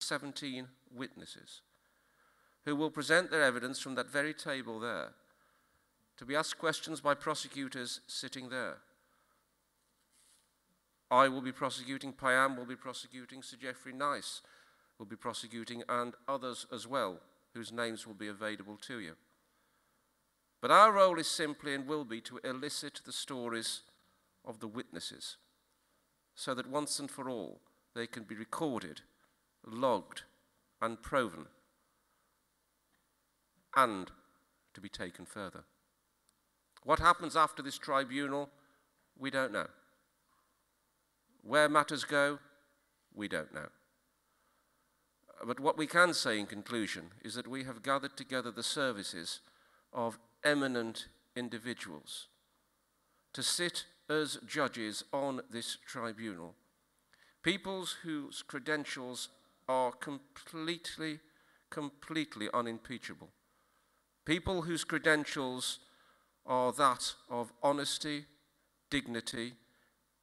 17 witnesses who will present their evidence from that very table there, to be asked questions by prosecutors sitting there. I will be prosecuting, Payam will be prosecuting, Sir Geoffrey Nice will be prosecuting, and others as well, whose names will be available to you. But our role is simply and will be to elicit the stories of the witnesses, so that once and for all they can be recorded, logged, and proven, and to be taken further. What happens after this tribunal, we don't know. Where matters go, we don't know. But what we can say in conclusion is that we have gathered together the services of eminent individuals to sit as judges on this tribunal. Peoples whose credentials are completely unimpeachable. People whose credentials are that of honesty, dignity,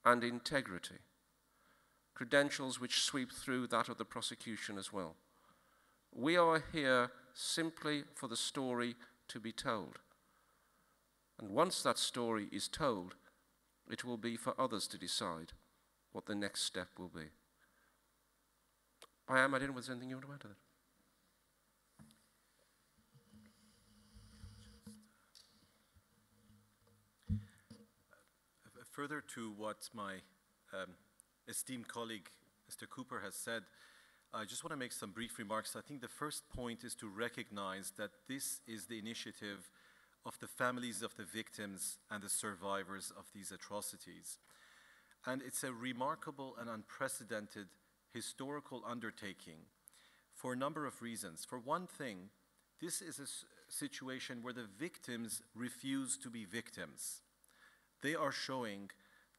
and integrity. Credentials which sweep through that of the prosecution as well. We are here simply for the story to be told. And once that story is told, it will be for others to decide what the next step will be. I didn't know if there's anything you want to add to that. Further to what my esteemed colleague, Mr. Cooper, has said, I just want to make some brief remarks. I think the first point is to recognize that this is the initiative of the families of the victims and the survivors of these atrocities. And it's a remarkable and unprecedented historical undertaking for a number of reasons. For one thing, this is a situation where the victims refuse to be victims. They are showing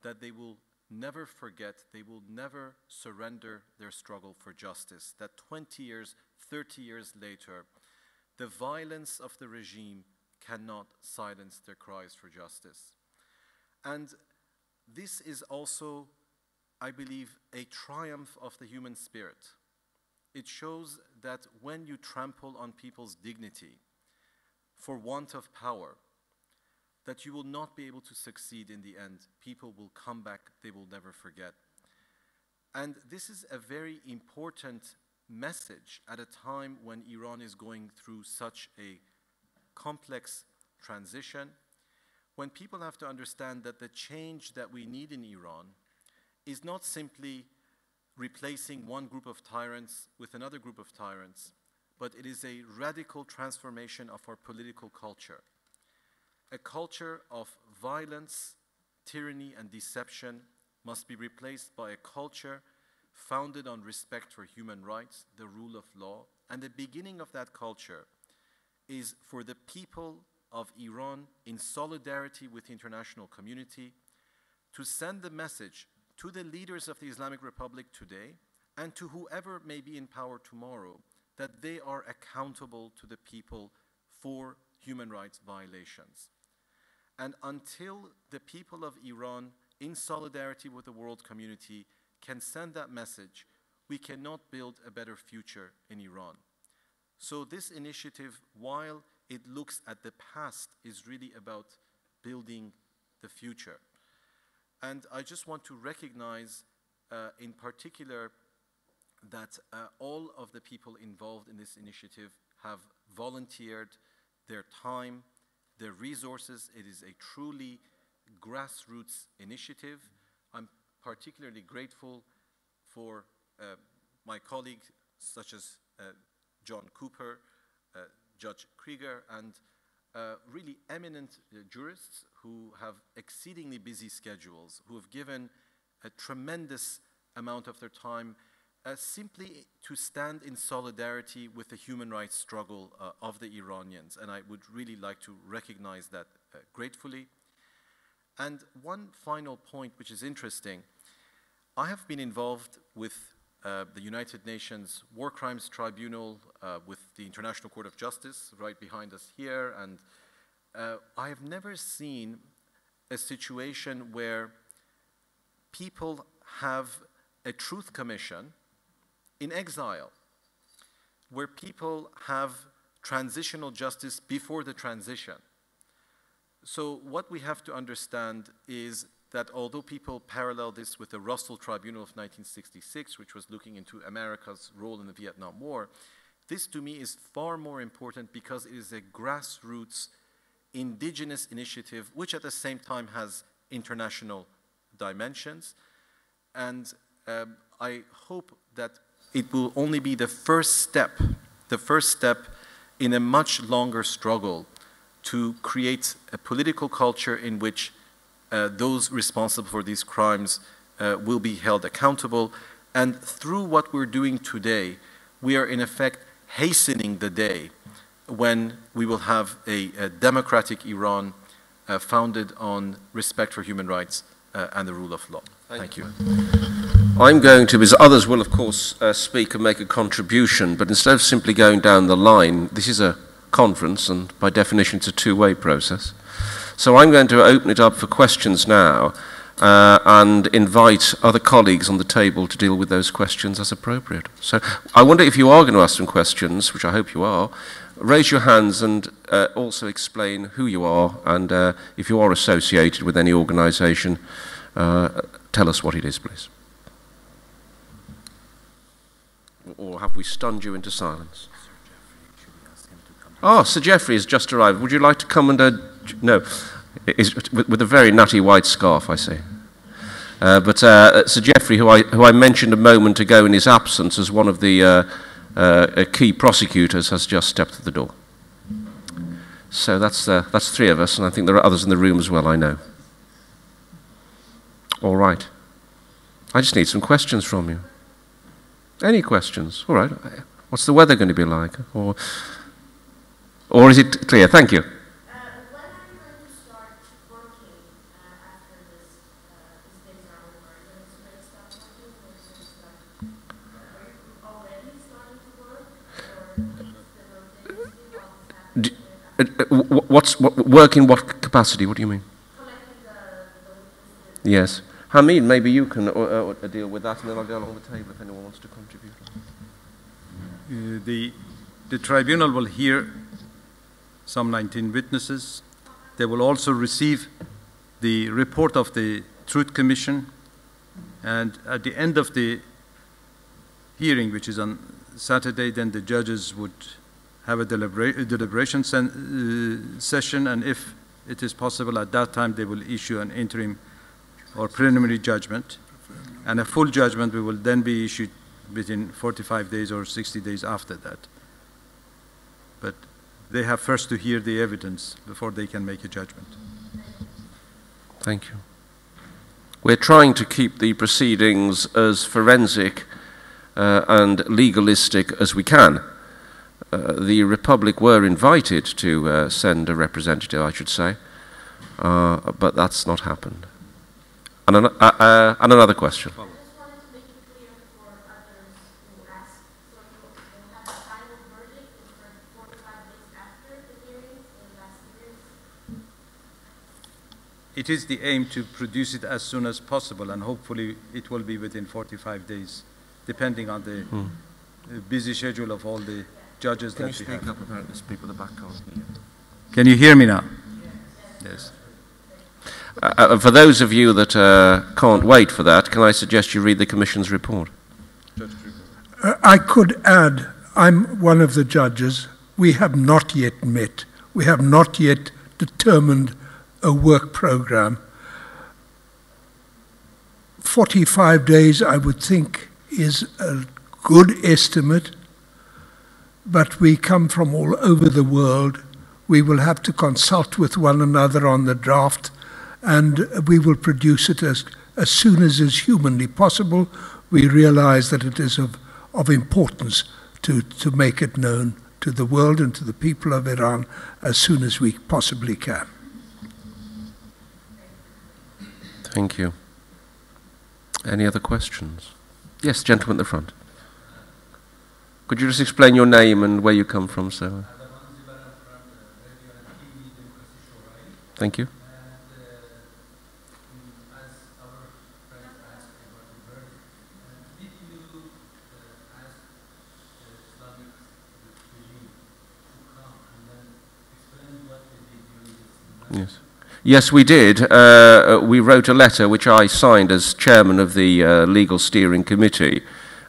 that they will never forget, they will never surrender their struggle for justice, that 20 years, 30 years later, the violence of the regime cannot silence their cries for justice. And this is also, I believe, a triumph of the human spirit. It shows that when you trample on people's dignity for want of power, that you will not be able to succeed in the end. People will come back, they will never forget. And this is a very important message at a time when Iran is going through such a complex transition, when people have to understand that the change that we need in Iran is not simply replacing one group of tyrants with another group of tyrants, but it is a radical transformation of our political culture. A culture of violence, tyranny, and deception must be replaced by a culture founded on respect for human rights, the rule of law, and the beginning of that culture is for the people of Iran, in solidarity with the international community, to send the message to the leaders of the Islamic Republic today and to whoever may be in power tomorrow that they are accountable to the people for human rights violations. And until the people of Iran, in solidarity with the world community, can send that message, we cannot build a better future in Iran. So this initiative, while it looks at the past, is really about building the future. And I just want to recognize in particular that all of the people involved in this initiative have volunteered their time, their resources. It is a truly grassroots initiative. I'm particularly grateful for my colleagues such as John Cooper, Judge Krieger, and really eminent jurists who have exceedingly busy schedules, who have given a tremendous amount of their time simply to stand in solidarity with the human rights struggle of the Iranians. And I would really like to recognize that gratefully. And one final point which is interesting, I have been involved with the United Nations War Crimes Tribunal, with the International Court of Justice right behind us here, and I have never seen a situation where people have a truth commission in exile where people have transitional justice before the transition. So what we have to understand is that although people parallel this with the Russell Tribunal of 1966, which was looking into America's role in the Vietnam War, this to me is far more important because it is a grassroots indigenous initiative, which at the same time has international dimensions. And I hope that it will only be the first step in a much longer struggle to create a political culture in which those responsible for these crimes will be held accountable. And through what we're doing today, we are in effect hastening the day when we will have a democratic Iran founded on respect for human rights and the rule of law. Thank you. I'm going to, because others will of course speak and make a contribution, but instead of simply going down the line, this is a conference and by definition it's a two-way process. So I'm going to open it up for questions now and invite other colleagues on the table to deal with those questions as appropriate. So I wonder if you are going to ask some questions, which I hope you are, raise your hands and also explain who you are, and if you are associated with any organisation, tell us what it is, please. Or have we stunned you into silence? Oh, Sir Geoffrey has just arrived. Would you like to come and... no, with a very nutty white scarf, I see. But Sir Geoffrey, who I mentioned a moment ago in his absence as one of the key prosecutors, has just stepped to the door. So that's three of us, and I think there are others in the room as well, I know. All right. I just need some questions from you. Any questions? All right. What's the weather going to be like? Or is it clear? Thank you. When are you going to start working after these days are over? Are you going to start working? Are you already starting to work? Or still Work in what capacity? What do you mean? collecting the witnesses? Yes. Hamid, maybe you can deal with that, and then I'll go along the table if anyone wants to contribute. The tribunal will hear some 19 witnesses. They will also receive the report of the Truth Commission, and at the end of the hearing, which is on Saturday, then the judges would have a deliberation session, and if it is possible at that time, they will issue an interim or preliminary judgment, and a full judgment will then be issued within 45 days or 60 days after that. But they have first to hear the evidence before they can make a judgment. Thank you. We're trying to keep the proceedings as forensic and legalistic as we can. The Republic were invited to send a representative, I should say, but that's not happened. And another question. I just wanted to make it clear for others who ask, so you have a final verdict in 45 days after the hearings, the last hearings? It is the aim to produce it as soon as possible, and hopefully it will be within 45 days, depending on the busy schedule of all the judges that we have. Can you speak up? Apparently there's people at the back can't hear. Can you hear me now? Yes. For those of you that can't wait for that, can I suggest you read the Commission's report? I could add, I'm one of the judges. We have not yet met. We have not yet determined a work program. 45 days, I would think, is a good estimate, but we come from all over the world. We will have to consult with one another on the draft, and we will produce it as soon as is humanly possible. We realize that it is of importance to make it known to the world and to the people of Iran as soon as we possibly can. Thank you. Any other questions? Yes, gentleman at the front. Could you just explain your name and where you come from, sir? Thank you. Yes. Yes, we did. We wrote a letter which I signed as chairman of the Legal Steering Committee,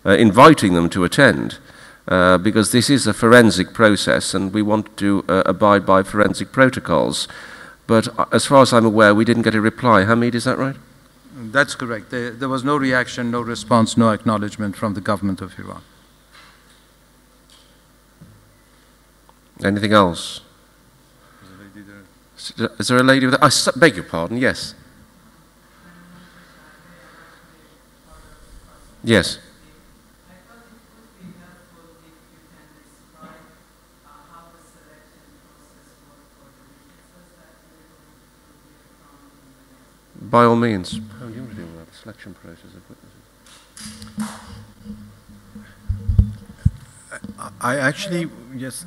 inviting them to attend, because this is a forensic process and we want to abide by forensic protocols. But as far as I'm aware, we didn't get a reply. Hamid, is that right? That's correct. There was no reaction, no response, no acknowledgement from the government of Iran. Anything else? Is there a lady with I beg your pardon, yes. Yes. By all means. How do you want to deal with that? The selection process of witnesses? I actually, yes.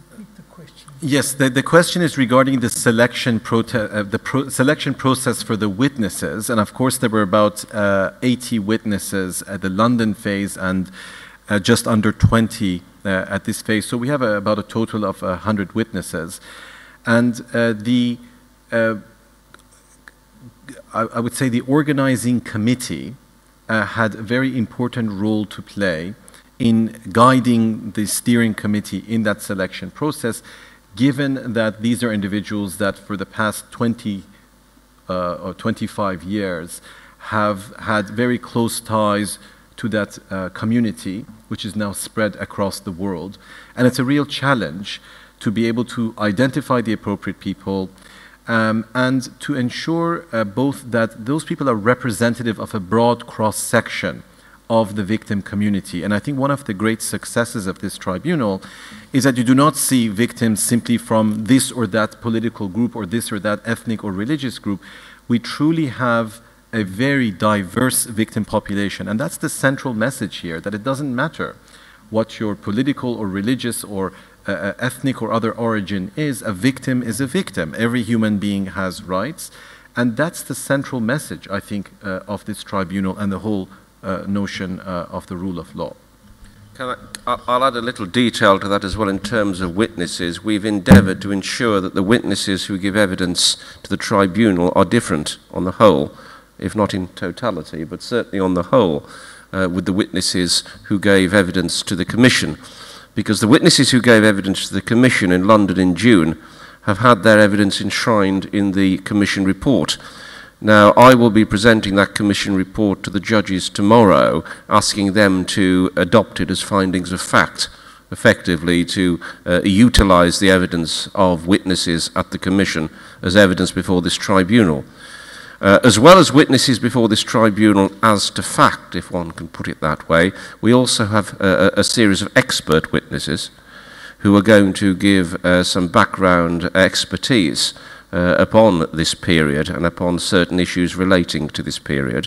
Yes, the question is regarding the selection process for the witnesses, and of course there were about 80 witnesses at the London phase and just under 20 at this phase. So we have about a total of 100 witnesses, and I would say the organizing committee had a very important role to play in guiding the steering committee in that selection process, given that these are individuals that for the past 20 or 25 years have had very close ties to that community, which is now spread across the world. And it's a real challenge to be able to identify the appropriate people and to ensure both that those people are representative of a broad cross-section of the victim community. And I think one of the great successes of this tribunal is that you do not see victims simply from this or that political group or this or that ethnic or religious group. We truly have a very diverse victim population. And that's the central message here, that it doesn't matter what your political or religious or ethnic or other origin is, a victim is a victim. Every human being has rights. And that's the central message, I think, of this tribunal and the whole notion of the rule of law. I'll add a little detail to that as well in terms of witnesses. We've endeavoured to ensure that the witnesses who give evidence to the tribunal are different on the whole, if not in totality, but certainly on the whole, with the witnesses who gave evidence to the Commission. Because the witnesses who gave evidence to the Commission in London in June have had their evidence enshrined in the Commission report. Now, I will be presenting that Commission report to the judges tomorrow, asking them to adopt it as findings of fact, effectively to utilise the evidence of witnesses at the Commission as evidence before this tribunal. As well as witnesses before this tribunal as to fact, if one can put it that way, we also have a series of expert witnesses who are going to give some background expertise upon this period and upon certain issues relating to this period.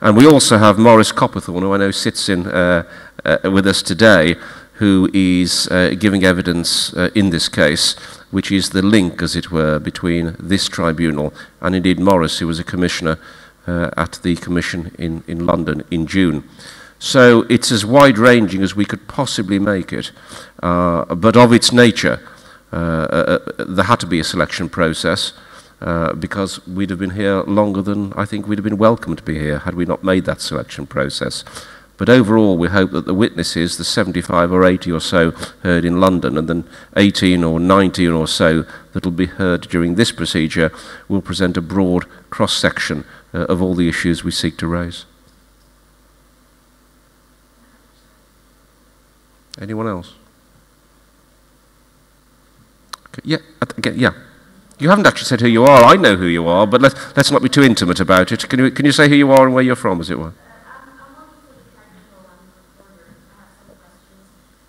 And we also have Maurice Copperthorne, who I know sits in with us today, who is giving evidence in this case, which is the link, as it were, between this tribunal and indeed Maurice, who was a commissioner at the Commission in London in June. So it's as wide-ranging as we could possibly make it, but of its nature, there had to be a selection process because we'd have been here longer than I think we'd have been welcome to be here had we not made that selection process. But overall, we hope that the witnesses, the 75 or 80 or so heard in London, and then 18 or 19 or so that will be heard during this procedure, will present a broad cross-section of all the issues we seek to raise. Anyone else? Yeah, yeah. You haven't actually said who you are. I know who you are, but let's not be too intimate about it. Can you say who you are and where you're from, as it were? I'm working for the tribunal. I'm a reporter.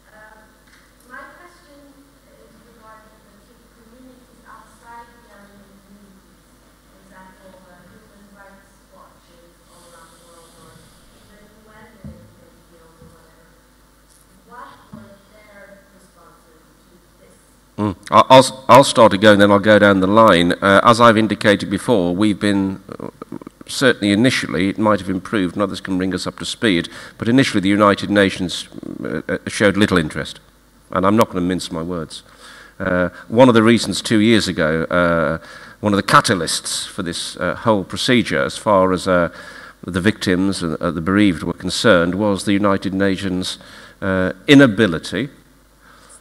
I have some questions. My question is regarding the communities outside the Iranian communities. For example, human rights watches all around the world, or even UN NGOs or whatever. What were their responses to this? I'll start again, then I'll go down the line. As I've indicated before, we've been, certainly initially, it might have improved and others can bring us up to speed, but initially the United Nations showed little interest. And I'm not going to mince my words. One of the reasons 2 years ago one of the catalysts for this whole procedure, as far as the victims and the bereaved were concerned, was the United Nations inability,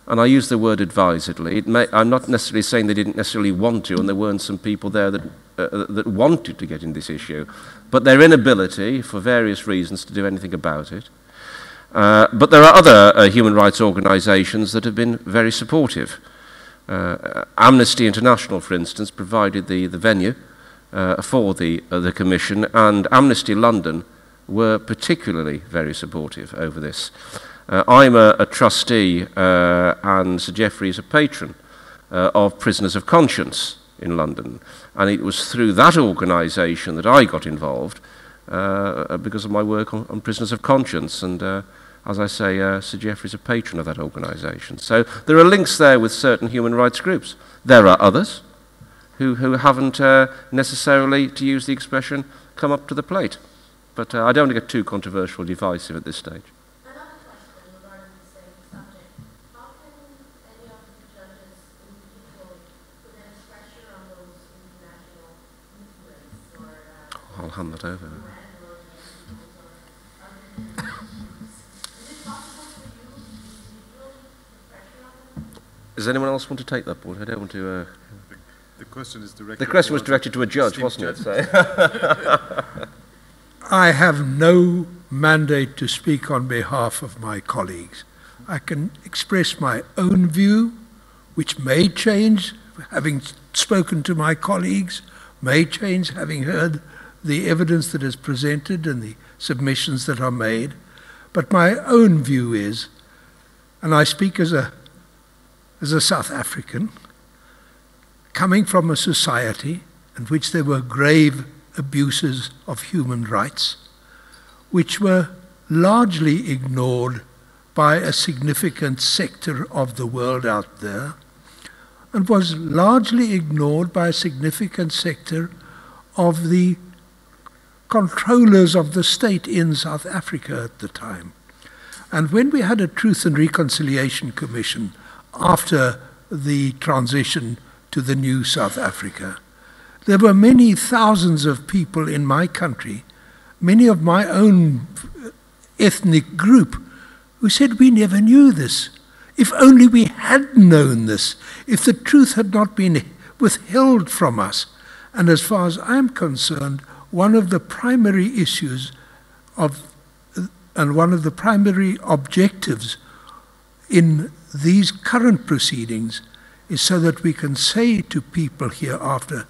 and I use the word advisedly. I'm not necessarily saying they didn't necessarily want to, and there weren't some people there that wanted to get in this issue, but their inability, for various reasons, to do anything about it. But there are other human rights organisations that have been very supportive. Amnesty International, for instance, provided the venue for the Commission, and Amnesty London were particularly very supportive over this. I'm a trustee, and Sir Geoffrey is a patron of Prisoners of Conscience in London, and it was through that organisation that I got involved because of my work on Prisoners of Conscience, and as I say, Sir Geoffrey is a patron of that organisation. So there are links there with certain human rights groups. There are others who haven't necessarily, to use the expression, come up to the plate. But I don't want to get too controversial or divisive at this stage. Another question regarding the same subject. How can any of the judges individually put any pressure on those international movements or I'll hand that over. Does anyone else want to take that board? I don't want to... The question is directed... The question was directed to a judge, wasn't it? So. I have no mandate to speak on behalf of my colleagues. I can express my own view, which may change, having spoken to my colleagues, may change, having heard the evidence that is presented and the submissions that are made. But my own view is, and I speak as a South African, coming from a society in which there were grave abuses of human rights, which were largely ignored by a significant sector of the world out there, and was largely ignored by a significant sector of the controllers of the state in South Africa at the time. And when we had a Truth and Reconciliation Commission after the transition to the new South Africa, there were many thousands of people in my country, many of my own ethnic group, who said, we never knew this. If only we had known this, if the truth had not been withheld from us. And as far as I'm concerned, one of the primary issues and one of the primary objectives in these current proceedings is so that we can say to people hereafter,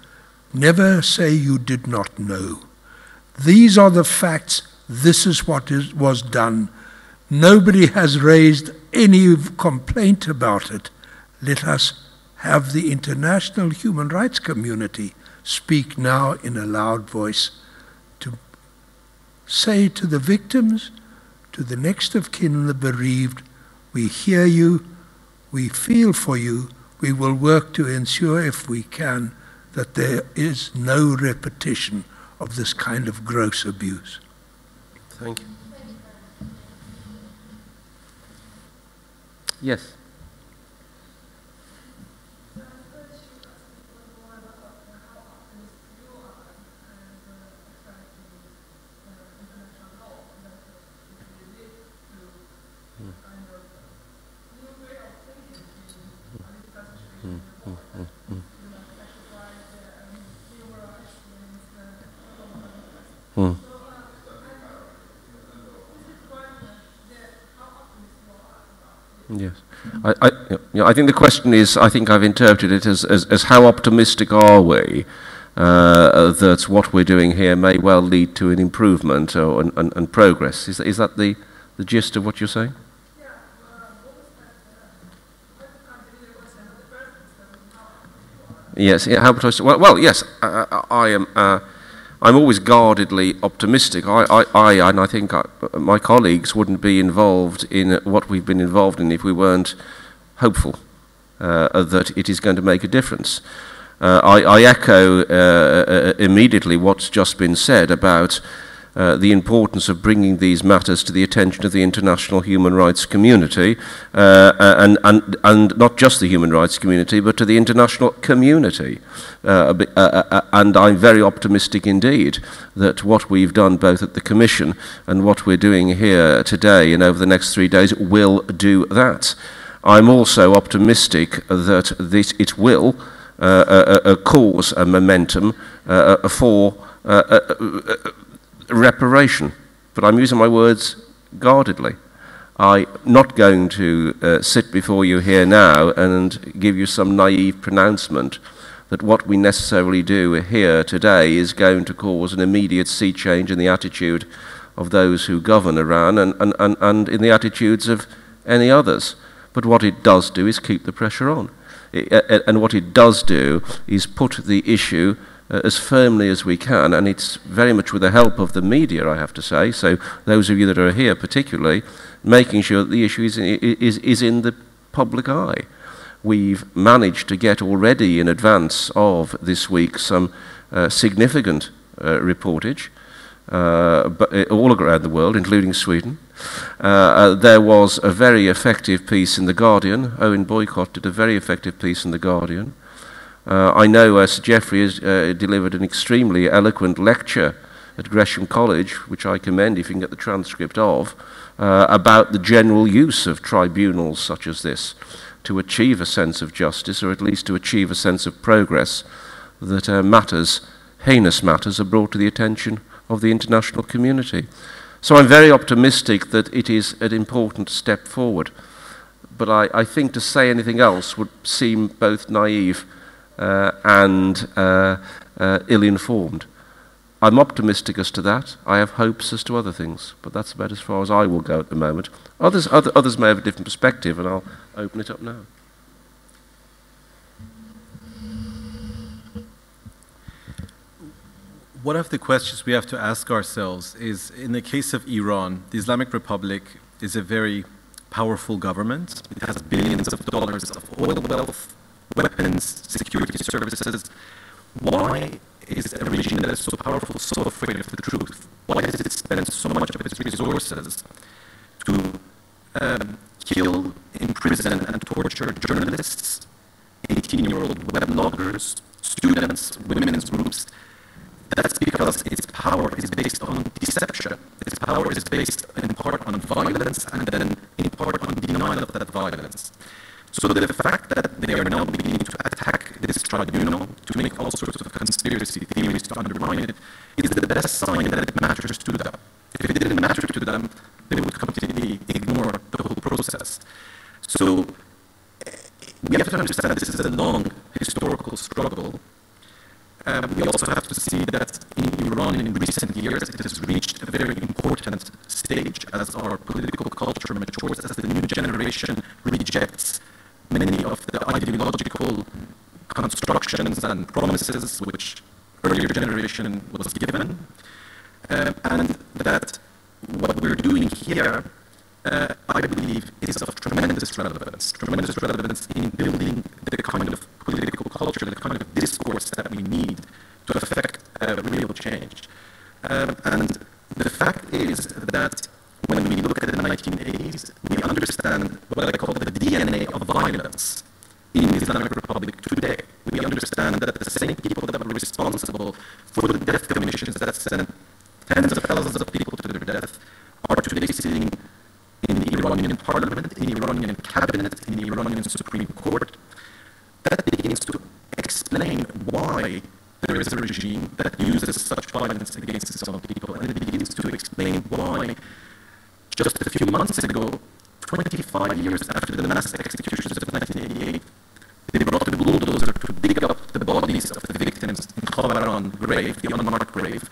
never say you did not know. These are the facts. This is what was done. Nobody has raised any complaint about it. Let us have the international human rights community speak now in a loud voice to say to the victims, to the next of kin and the bereaved, we hear you, we feel for you, we will work to ensure, if we can, that there is no repetition of this kind of gross abuse. Thank you. Yes. Yes, I think the question is, I think I've interpreted it as how optimistic are we that what we're doing here may well lead to an improvement and progress. Is that the gist of what you're saying? Yes. How well, yes. I am. I'm always guardedly optimistic. And I think my colleagues wouldn't be involved in what we've been involved in if we weren't hopeful that it is going to make a difference. I echo immediately what's just been said about the importance of bringing these matters to the attention of the international human rights community, and not just the human rights community, but to the international community. And I'm very optimistic indeed that what we've done both at the Commission and what we're doing here today and over the next 3 days will do that. I'm also optimistic that it will cause a momentum for reparation, but I'm using my words guardedly. I'm not going to sit before you here now and give you some naive pronouncement that what we necessarily do here today is going to cause an immediate sea change in the attitude of those who govern Iran and in the attitudes of any others. But what it does do is keep the pressure on. And what it does do is put the issue as firmly as we can, and it's very much with the help of the media, I have to say, so those of you that are here particularly, making sure that the issue is in the public eye. We've managed to get already in advance of this week some significant reportage all around the world, including Sweden. There was a very effective piece in The Guardian. Owen Boycott did a very effective piece in The Guardian. I know Sir Geoffrey has delivered an extremely eloquent lecture at Gresham College, which I commend if you can get the transcript of, about the general use of tribunals such as this to achieve a sense of justice, or at least to achieve a sense of progress, that matters, heinous matters, are brought to the attention of the international community. So I'm very optimistic that it is an important step forward. But I think to say anything else would seem both naive and ill-informed. I'm optimistic as to that. I have hopes as to other things, but that's about as far as I will go at the moment. Others may have a different perspective, and I'll open it up now. One of the questions we have to ask ourselves is, in the case of Iran, the Islamic Republic is a very powerful government. It has billions of dollars of oil wealth, weapons, security services. Why is a regime that is so powerful so afraid of the truth? Why does it spend so much of its resources to kill, imprison, and torture journalists, 18-year-old web bloggers, students, women's groups? That's because its power is based on deception. Its power is based in part on violence and then in part on denial of that violence. So the fact that they are now beginning to attack this tribunal, to make all sorts of conspiracy theories to undermine it, is the best sign that it matters to them. If it didn't matter to them, they would completely ignore the whole process. So we have to understand this is a long historical struggle. We also have to see that in Iran in recent years it has reached a very important stage as our political culture matures, as the new generation rejects many of the ideological constructions and promises which earlier generation was given, and that what we're doing here, I believe, is of tremendous relevance in building the kind of political culture, the kind of discourse that we need to affect real change. And the fact is that when we look at the 1980s, we understand what I call the DNA of violence in the Islamic Republic today. We understand that the same people that were responsible for the death commissions that sent tens of thousands of people to their death are today sitting in the Iranian parliament, in the Iranian cabinet, in the Iranian Supreme Court. That begins to explain why there is a regime that uses such violence against its own people, and it begins to explain why just a few months ago, 25 years after the mass executions of 1988, they brought a bulldozer to dig up the bodies of the victims in Khabaran grave, the unmarked grave,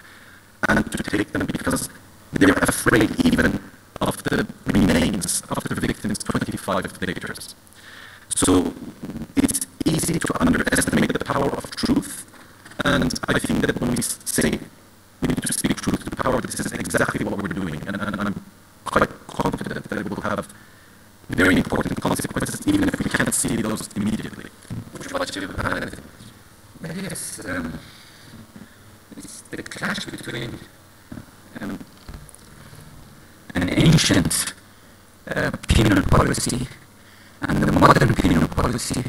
and to take them because they're afraid even of the remains of the victims 25 later. So it's easy to underestimate the power of truth, and I think that when we say we need to speak truth to power, this is exactly what we're doing, and I'm quite confident that it will have very important consequences, even if we can't see those immediately. Maybe it's the clash between modern penal policy,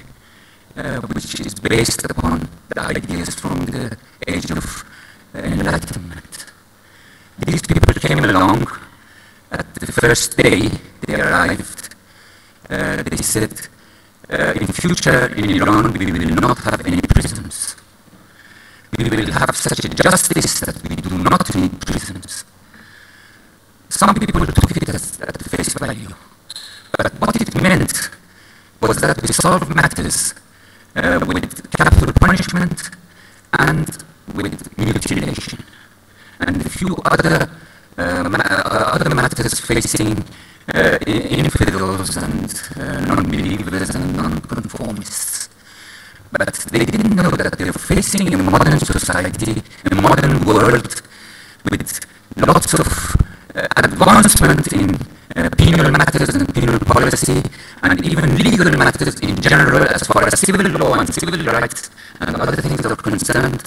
which is based upon the ideas from the age of Enlightenment. These people came along at the first day they arrived. They said, in future in Iran we will not have any prisons. We will have such a justice that we do not need prisons. Some people took it at face value. But what it meant was that we solve matters with capital punishment and with mutilation, and a few other matters facing infidels and non-believers and non-conformists. But they didn't know that they were facing a modern society, a modern world with lots of advancement in penal matters and penal policy, and even legal matters in general as far as civil law and civil rights and other things are concerned.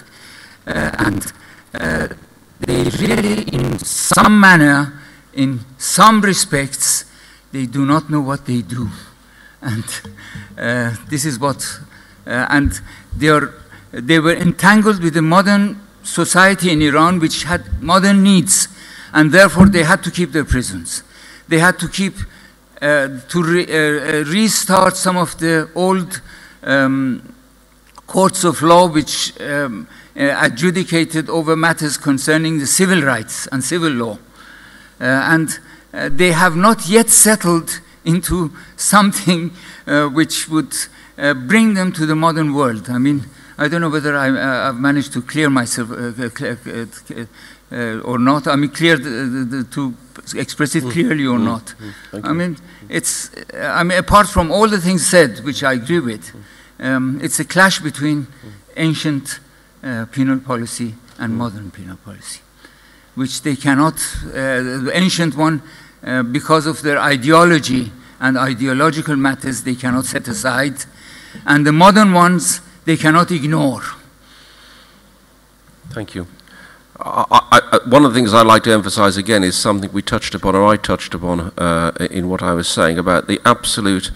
They really, in some manner, in some respects, they do not know what they do. And this is what, and they were entangled with the modern society in Iran, which had modern needs, and therefore they had to keep their prisons. They had to keep, restart some of the old courts of law which adjudicated over matters concerning the civil rights and civil law. And they have not yet settled into something which would bring them to the modern world. I mean, I don't know whether I've managed to clear myself or not. I mean, to express it clearly or not. I mean, apart from all the things said, which I agree with, it's a clash between ancient penal policy and modern penal policy, which they cannot, the ancient one, because of their ideology and ideological matters, they cannot set aside, and the modern ones, they cannot ignore. Thank you. One of the things I'd like to emphasize again is something we touched upon, or I touched upon in what I was saying about the absolute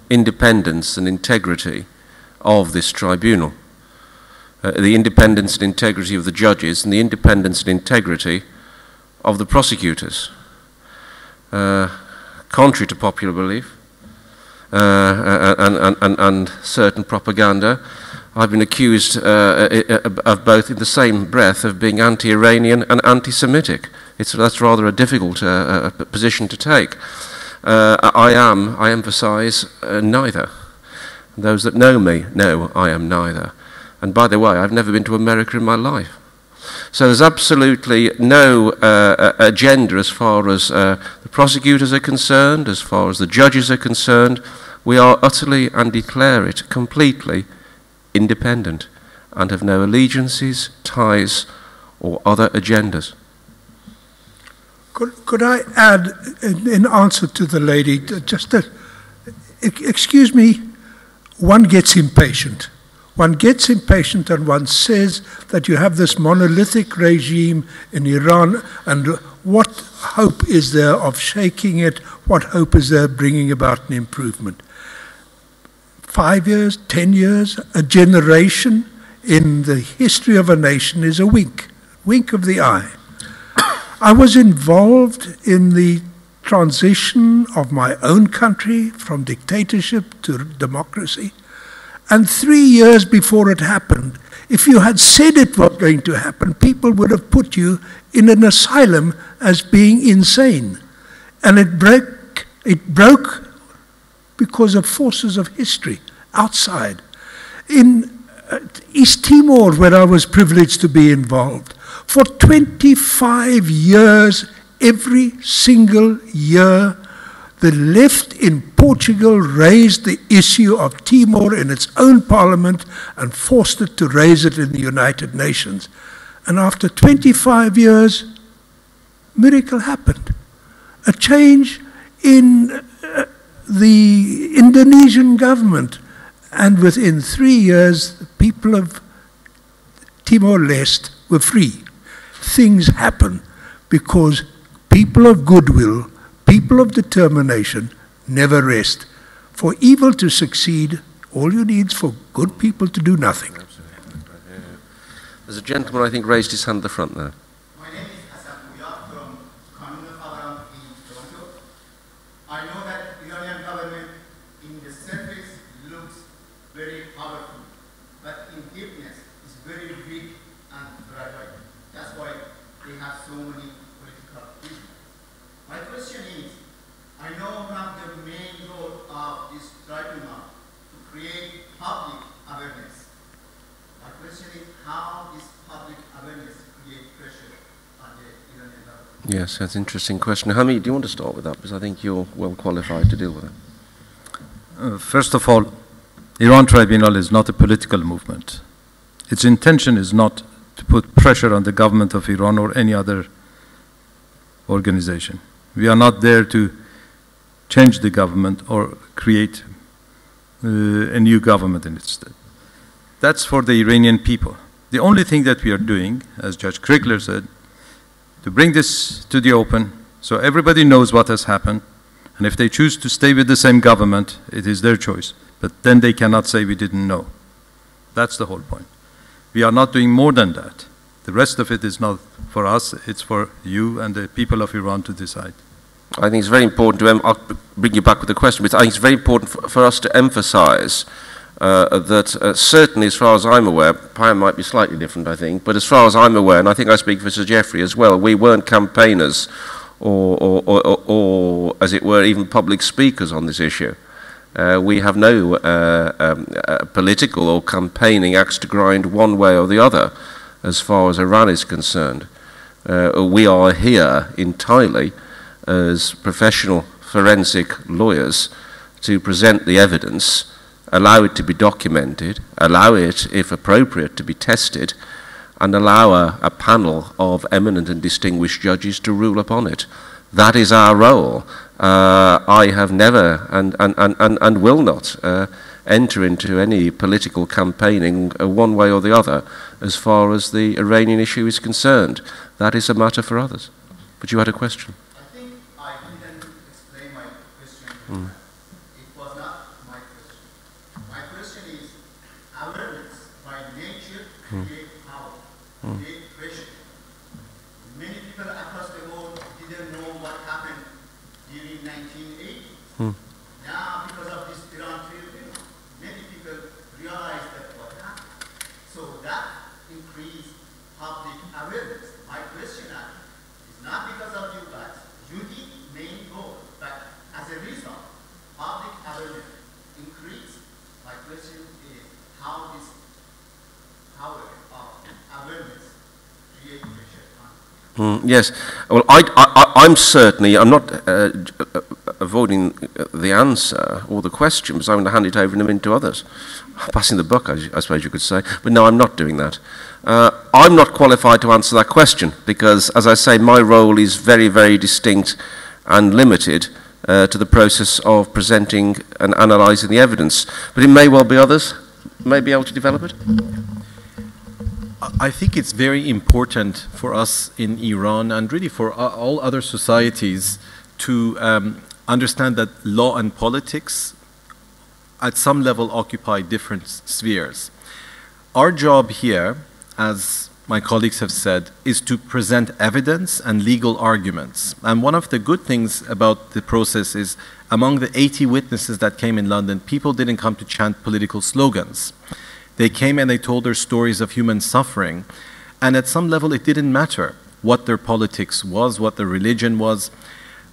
independence and integrity of this tribunal. The independence and integrity of the judges, and the independence and integrity of the prosecutors. Contrary to popular belief and certain propaganda, I've been accused of both in the same breath of being anti-Iranian and anti-Semitic. That's rather a difficult position to take. I emphasize neither. Those that know me know I am neither. And by the way, I've never been to America in my life. So there's absolutely no agenda as far as the prosecutors are concerned, as far as the judges are concerned. We are utterly, and declare it, completely independent and have no allegiances, ties, or other agendas. Could I add, in answer to the lady, just that, excuse me, one gets impatient. One gets impatient and one says that you have this monolithic regime in Iran, and what hope is there of shaking it? What hope is there of bringing about an improvement? 5 years, 10 years, a generation in the history of a nation is a wink of the eye. I was involved in the transition of my own country from dictatorship to democracy. And 3 years before it happened, if you had said it was going to happen, people would have put you in an asylum as being insane. And it broke because of forces of history outside. In East Timor, where I was privileged to be involved, for 25 years, every single year, the left in Portugal raised the issue of Timor in its own parliament and forced it to raise it in the United Nations. And after 25 years, miracle happened. A change in the Indonesian government. And within 3 years, the people of Timor-Leste were free. Things happen because people of goodwill, people of determination, never rest. For evil to succeed, all you need is for good people to do nothing. There's a gentleman, I think, raised his hand at the front there. My name is Hassan from Conid in Toronto. I know that Iranian government in the surface looks very powerful, but in deepness is very weak and fragile. That's why they have so many political prisoners. My question is, I know one of the main roles of this tribunal to create public awareness. My question is, how is public awareness create pressure on the Iranian government? Yes, that's an interesting question. Hamid, do you want to start with that? Because I think you're well qualified to deal with it. First of all, Iran Tribunal is not a political movement. Its intention is not to put pressure on the government of Iran or any other organization. We are not there to change the government or create a new government in its stead. That's for the Iranian people. The only thing that we are doing, as Judge Krigler said, to bring this to the open so everybody knows what has happened, and if they choose to stay with the same government, it is their choice. But then they cannot say we didn't know. That's the whole point. We are not doing more than that. The rest of it is not for us, it's for you and the people of Iran to decide. I think it's very important to, I'll bring you back with the question, but I think it's very important for us to emphasize that certainly as far as I'm aware, Pam might be slightly different I think, but as far as I'm aware, and I think I speak for Sir Geoffrey as well, we weren't campaigners or as it were, even public speakers on this issue. We have no political or campaigning axe to grind one way or the other as far as Iran is concerned. We are here entirely as professional forensic lawyers to present the evidence, allow it to be documented, allow it, if appropriate, to be tested, and allow a panel of eminent and distinguished judges to rule upon it. That is our role. I have never and will not enter into any political campaigning one way or the other as far as the Iranian issue is concerned. That is a matter for others. But you had a question. I think I didn't explain my question. It was not my question. My question is, awareness by nature creates power, creates pressure. Many people across the world didn't know what happened during 1980. Now, because of this Iran tribunal, many people realize that what happened. So that increased public awareness. My question is not because of you guys. You did main goal, but as a result, public awareness increased. My question is how this power of awareness creates pressure on. Yes. Well, I'm certainly, I'm not avoiding the answer or the question, because I'm going to hand it over in a minute to others. Passing the buck, I suppose you could say. But no, I'm not doing that. I'm not qualified to answer that question, because, as I say, my role is very, very distinct and limited to the process of presenting and analysing the evidence. But it may well be others may be able to develop it. I think it's very important for us in Iran and really for all other societies to understand that law and politics at some level occupy different spheres. Our job here, as my colleagues have said, is to present evidence and legal arguments. And one of the good things about the process is among the 80 witnesses that came in London, people didn't come to chant political slogans. They came and they told their stories of human suffering, and at some level it didn't matter what their politics was, what their religion was.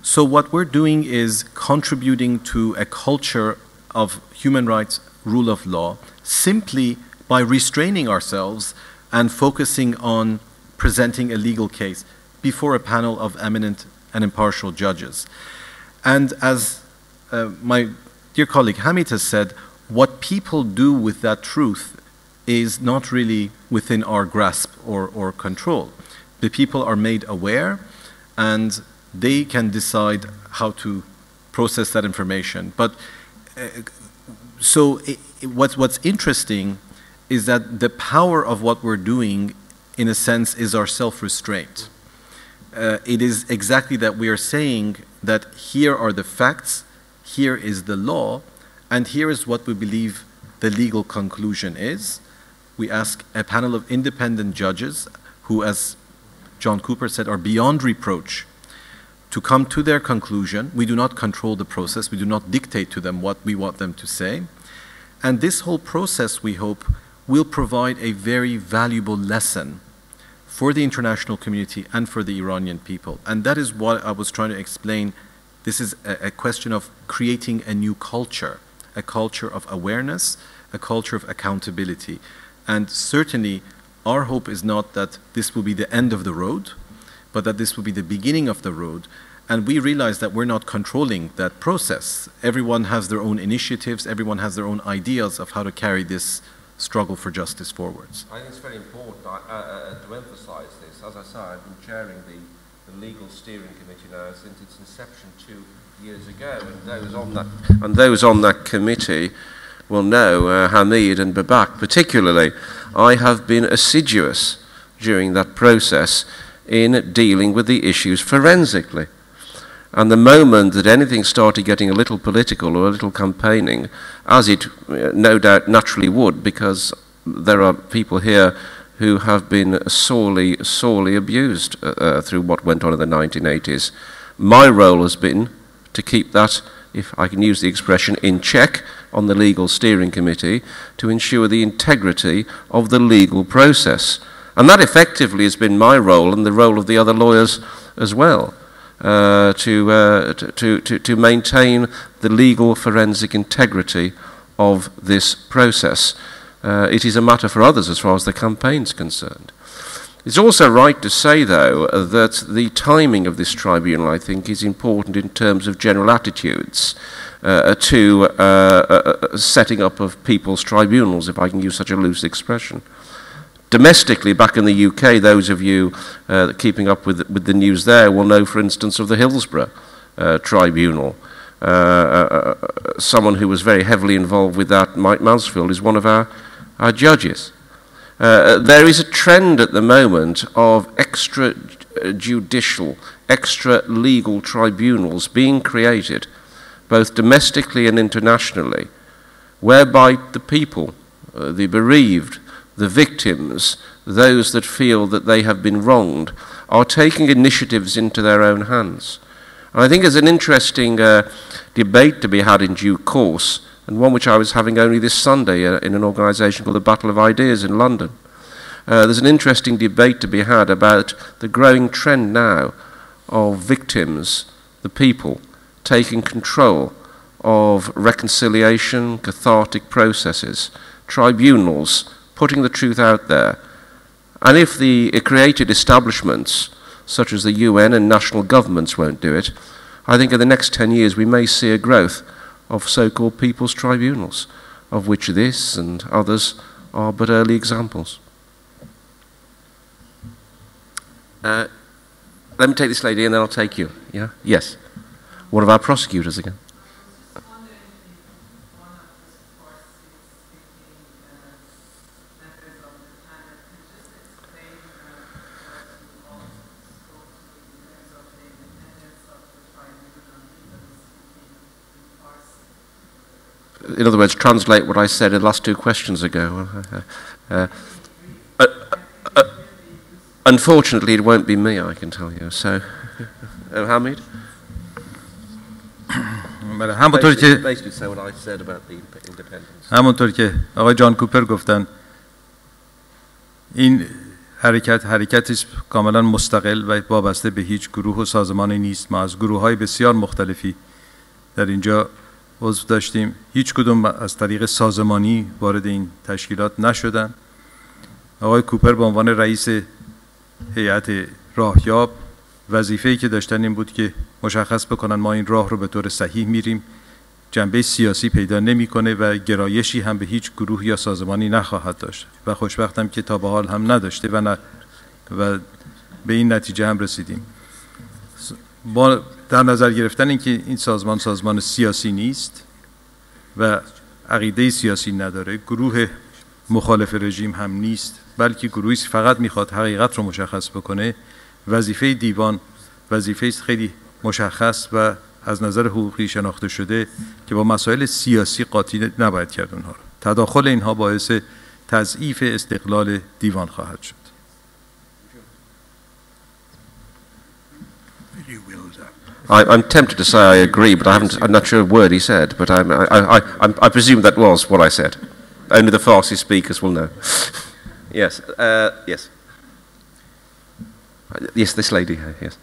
So what we're doing is contributing to a culture of human rights, rule of law, simply by restraining ourselves and focusing on presenting a legal case before a panel of eminent and impartial judges. And as my dear colleague Hamid has said, what people do with that truth is not really within our grasp or control. The people are made aware and they can decide how to process that information. But what's interesting is that the power of what we're doing, in a sense, is our self-restraint. It is exactly that we are saying that here are the facts, here is the law, And here is what we believe the legal conclusion is. We ask a panel of independent judges who, as John Cooper said, are beyond reproach to come to their conclusion. We do not control the process. We do not dictate to them what we want them to say. And this whole process, we hope, will provide a very valuable lesson for the international community and for the Iranian people. And that is what I was trying to explain. This is a question of creating a new culture, a culture of awareness, a culture of accountability. And certainly, our hope is not that this will be the end of the road, but that this will be the beginning of the road. And we realize that we're not controlling that process. Everyone has their own initiatives, everyone has their own ideas of how to carry this struggle for justice forwards. I think it's very important to emphasize this. As I say, I've been chairing the legal steering committee now since its inception 2 years ago, and those on that committee will know, Hamid and Babak particularly, I have been assiduous during that process in dealing with the issues forensically. And the moment that anything started getting a little political or a little campaigning, as it no doubt naturally would, because there are people here who have been sorely, sorely abused through what went on in the 1980s. My role has been to keep that, if I can use the expression, in check on the legal steering committee to ensure the integrity of the legal process. And that effectively has been my role and the role of the other lawyers as well, to maintain the legal forensic integrity of this process. It is a matter for others as far as the campaign's concerned. It's also right to say, though, that the timing of this tribunal, I think, is important in terms of general attitudes to setting up of people's tribunals, if I can use such a loose expression. Domestically, back in the UK, those of you keeping up with the news there will know, for instance, of the Hillsborough Tribunal. Someone who was very heavily involved with that, Mike Mansfield, is one of our judges. There is a trend at the moment of extrajudicial, extra-legal tribunals being created, both domestically and internationally, whereby the people, the bereaved, the victims, those that feel that they have been wronged, are taking initiatives into their own hands. And I think there's an interesting debate to be had in due course, and one which I was having only this Sunday in an organisation called the Battle of Ideas in London. There's an interesting debate to be had about the growing trend now of victims, the people, taking control of reconciliation, cathartic processes, tribunals, putting the truth out there. And if the created establishments, such as the UN and national governments, won't do it, I think in the next 10 years we may see a growth of so-called people's tribunals, of which this and others are but early examples. Let me take this lady and then I'll take you. Yeah? Yes. One of our prosecutors again. In other words, translate what I said in the last 2 questions ago. Unfortunately, it won't be me, I can tell you. So, Hamid? Basically say what I said about the independence. همونطور که آقای جان کوپر گفتن، این حرکتی است کاملا مستقل و وابسته به هیچ گروه و سازمانی نیست. ما از گروه‌های بسیار مختلفی در اینجا عضو داشتیم. هیچ کدوم از طریق سازمانی وارد این تشکیلات نشدن. آقای کوپر به عنوان رئیس هیئت راهیاب وظیفه‌ای که داشتن این بود که مشخص بکنن ما این راه رو به طور صحیح میریم، جنبه سیاسی پیدا نمیکنه و گرایشی هم به هیچ گروه یا سازمانی نخواهد داشت و خوشبختم که تا به حال هم نداشته و به این نتیجه هم رسیدیم. با در نظر گرفتن اینکه این سازمان سیاسی نیست و عقیده سیاسی نداره، گروه مخالف رژیم هم نیست، بلکه گروهی فقط میخواد حقیقت رو مشخص بکنه، وظیفه دیوان وظیفه خیلی مشخص و از نظر حقوقی شناخته شده که با مسائل سیاسی قاطی نباید کرد اونها رو. تداخل اینها باعث تضعیف استقلال دیوان خواهد شد. I'm tempted to say I agree, but I'm not sure a word he said, but I presume that was what I said. Only the Farsi speakers will know. Yes, yes. Yes, this lady here, yes.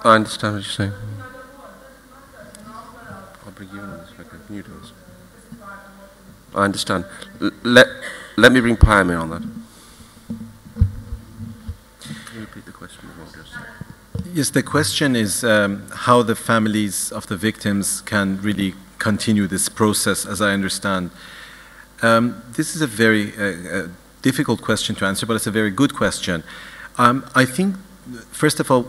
I understand what you're saying. I'll bring you in on this. Okay, can you do this? I understand. Let me bring Pam in on that. Can you repeat the question? Yes, the question is how the families of the victims can really continue this process, as I understand. This is a very difficult question to answer, but it's a very good question. I think, first of all,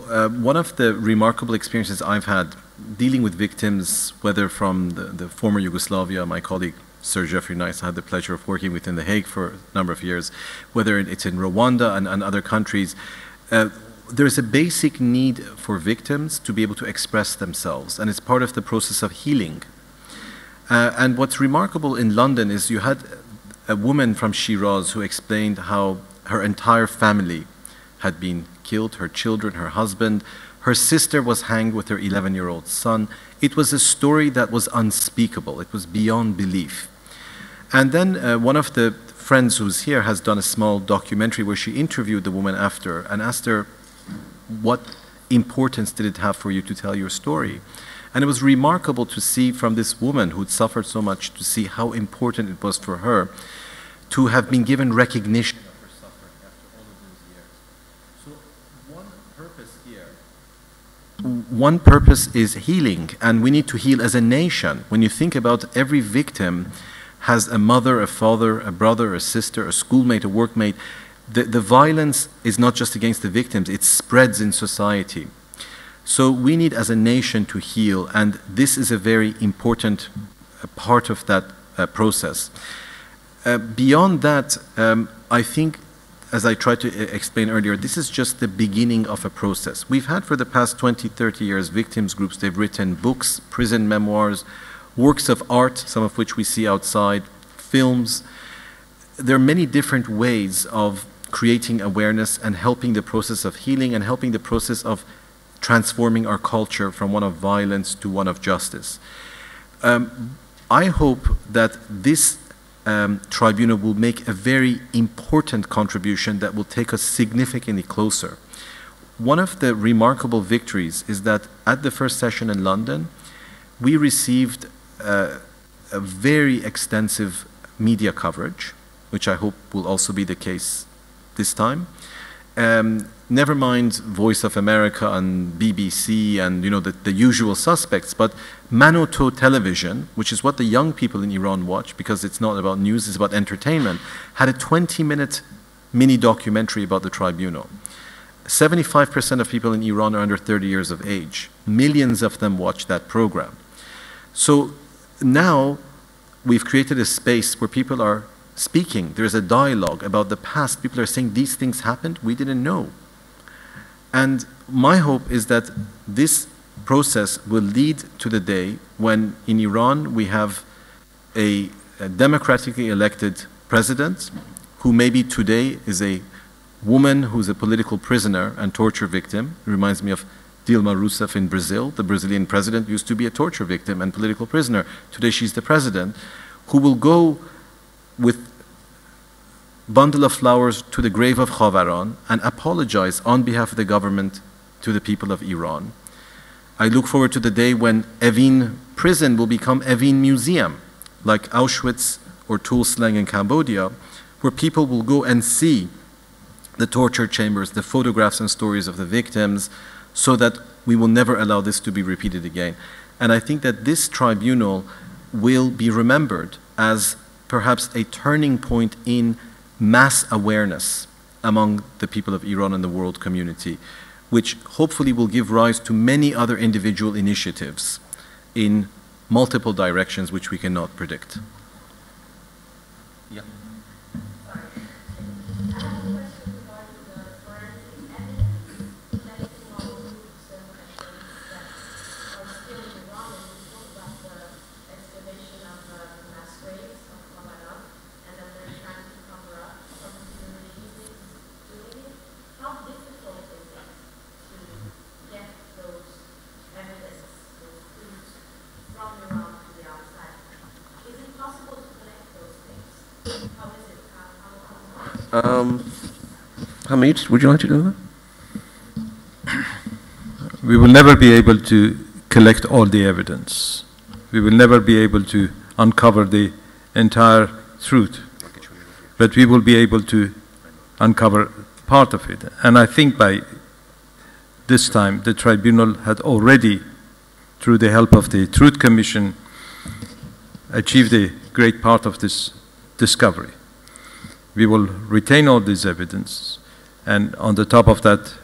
one of the remarkable experiences I've had dealing with victims, whether from the former Yugoslavia, my colleague Sir Geoffrey Nice, I had the pleasure of working with in The Hague for a number of years, whether it's in Rwanda and other countries, there's a basic need for victims to be able to express themselves, and it's part of the process of healing. And what's remarkable in London is you had a woman from Shiraz who explained how her entire family had been killed, her children, her husband. Her sister was hanged with her 11-year-old son. It was a story that was unspeakable. It was beyond belief. And then one of the friends who's here has done a small documentary where she interviewed the woman after and asked her, what importance did it have for you to tell your story? And it was remarkable to see from this woman who'd suffered so much, to see how important it was for her to have been given recognition. One purpose is healing, and we need to heal as a nation. When you think about every victim has a mother, a father, a brother, a sister, a schoolmate, a workmate, the violence is not just against the victims, it spreads in society. So we need as a nation to heal, and this is a very important part of that process. Beyond that, I think, as I tried to explain earlier, this is just the beginning of a process. We've had for the past 20, 30 years victims groups. They've written books, prison memoirs, works of art, some of which we see outside, films. There are many different ways of creating awareness and helping the process of healing and helping the process of transforming our culture from one of violence to one of justice. I hope that this tribunal will make a very important contribution that will take us significantly closer. One of the remarkable victories is that at the first session in London, we received a very extensive media coverage, which I hope will also be the case this time. Never mind Voice of America and BBC and the usual suspects, but Manoto television, which is what the young people in Iran watch because it's not about news, it's about entertainment, had a 20-minute mini documentary about the tribunal. 75% of people in Iran are under 30 years of age. Millions of them watch that program. So now we've created a space where people are speaking. There's a dialogue about the past. People are saying these things happened, we didn't know. And my hope is that this process will lead to the day when in Iran we have a democratically elected president who maybe today is a woman who's a political prisoner and torture victim. It reminds me of Dilma Rousseff in Brazil. The Brazilian president used to be a torture victim and political prisoner. Today she's the president, who will go with bundle of flowers to the grave of Khavaran and apologize on behalf of the government to the people of Iran. I look forward to the day when Evin prison will become Evin Museum, like Auschwitz or Tuol Sleng in Cambodia, where people will go and see the torture chambers, the photographs and stories of the victims, so that we will never allow this to be repeated again. And I think that this tribunal will be remembered as perhaps a turning point in mass awareness among the people of Iran and the world community, which hopefully will give rise to many other individual initiatives in multiple directions which we cannot predict. Yeah. Hamid, would you like to do that? We will never be able to collect all the evidence. We will never be able to uncover the entire truth. But we will be able to uncover part of it. And I think by this time, the tribunal had already, through the help of the Truth Commission, achieved a great part of this discovery. We will retain all this evidence, and on the top of that,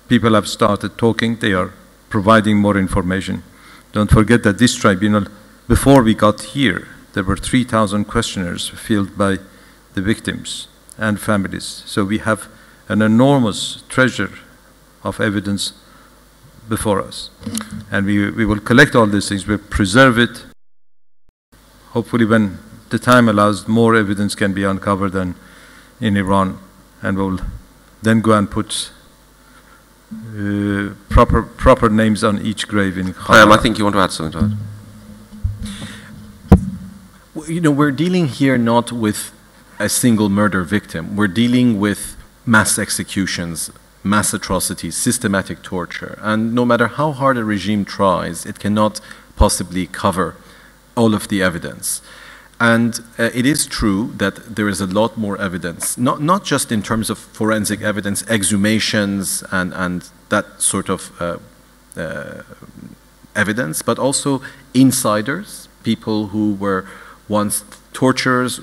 people have started talking. They are providing more information. Don't forget that this tribunal, before we got here, there were 3,000 questionnaires filled by the victims and families. So we have an enormous treasure of evidence before us. And we will collect all these things, we'll preserve it. Hopefully when the time allows, more evidence can be uncovered than in Iran, and we'll then go and put proper names on each grave in Khabar. I think you want to add something to that. You know, we're dealing here not with a single murder victim. We're dealing with mass executions, mass atrocities, systematic torture. And no matter how hard a regime tries, it cannot possibly cover all of the evidence. And it is true that there is a lot more evidence, not just in terms of forensic evidence, exhumations and that sort of evidence, but also insiders, people who were once torturers,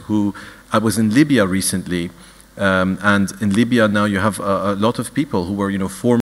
I was in Libya recently, and in Libya now you have a lot of people who were, former